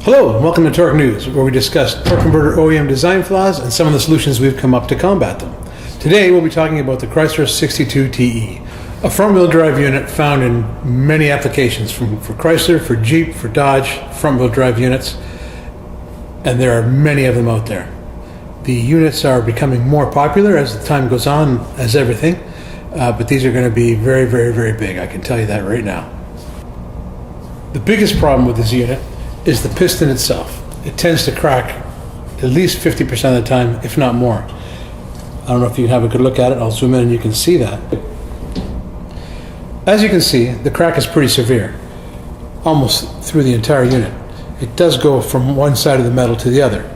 Hello and welcome to Torque News, where we discuss torque converter OEM design flaws and some of the solutions we've come up to combat them. Today we'll be talking about the Chrysler 62 TE, a front-wheel drive unit found in many applications for Chrysler, for Jeep, for Dodge, front-wheel drive units, and there are many of them out there. The units are becoming more popular as the time goes on, as everything, but these are going to be very, very, very big. I can tell you that right now. The biggest problem with this unit is the piston itself. It tends to crack at least 50% of the time, if not more. I don't know if you can have a good look at it. I'll zoom in and you can see that. As you can see, the crack is pretty severe, almost through the entire unit. It does go from one side of the metal to the other.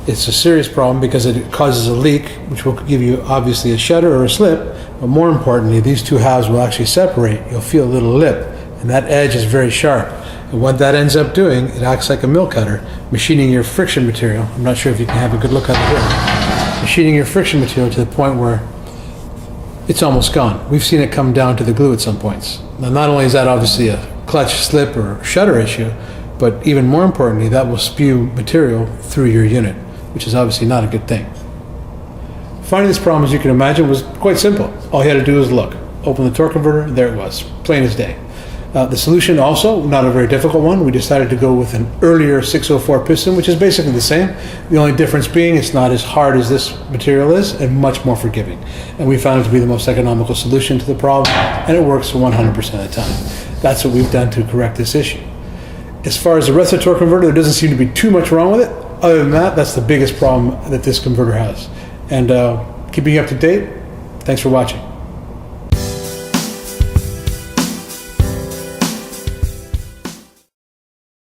It's a serious problem because it causes a leak, which will give you obviously a shudder or a slip, but more importantly, these two halves will actually separate. You'll feel a little lip, and that edge is very sharp. And what that ends up doing, it acts like a mill cutter, machining your friction material. I'm not sure if you can have a good look at it here. Machining your friction material to the point where it's almost gone. We've seen it come down to the glue at some points. Now, not only is that obviously a clutch slip or shutter issue, but even more importantly, that will spew material through your unit, which is obviously not a good thing. Finding this problem, as you can imagine, was quite simple. All you had to do was look. Open the torque converter, there it was, plain as day. The solution also, not a very difficult one. We decided to go with an earlier 604 piston, which is basically the same. The only difference being it's not as hard as this material is and much more forgiving. And we found it to be the most economical solution to the problem, and it works 100% of the time. That's what we've done to correct this issue. As far as the rest of the torque converter, there doesn't seem to be too much wrong with it. Other than that, that's the biggest problem that this converter has. And keeping you up to date, thanks for watching.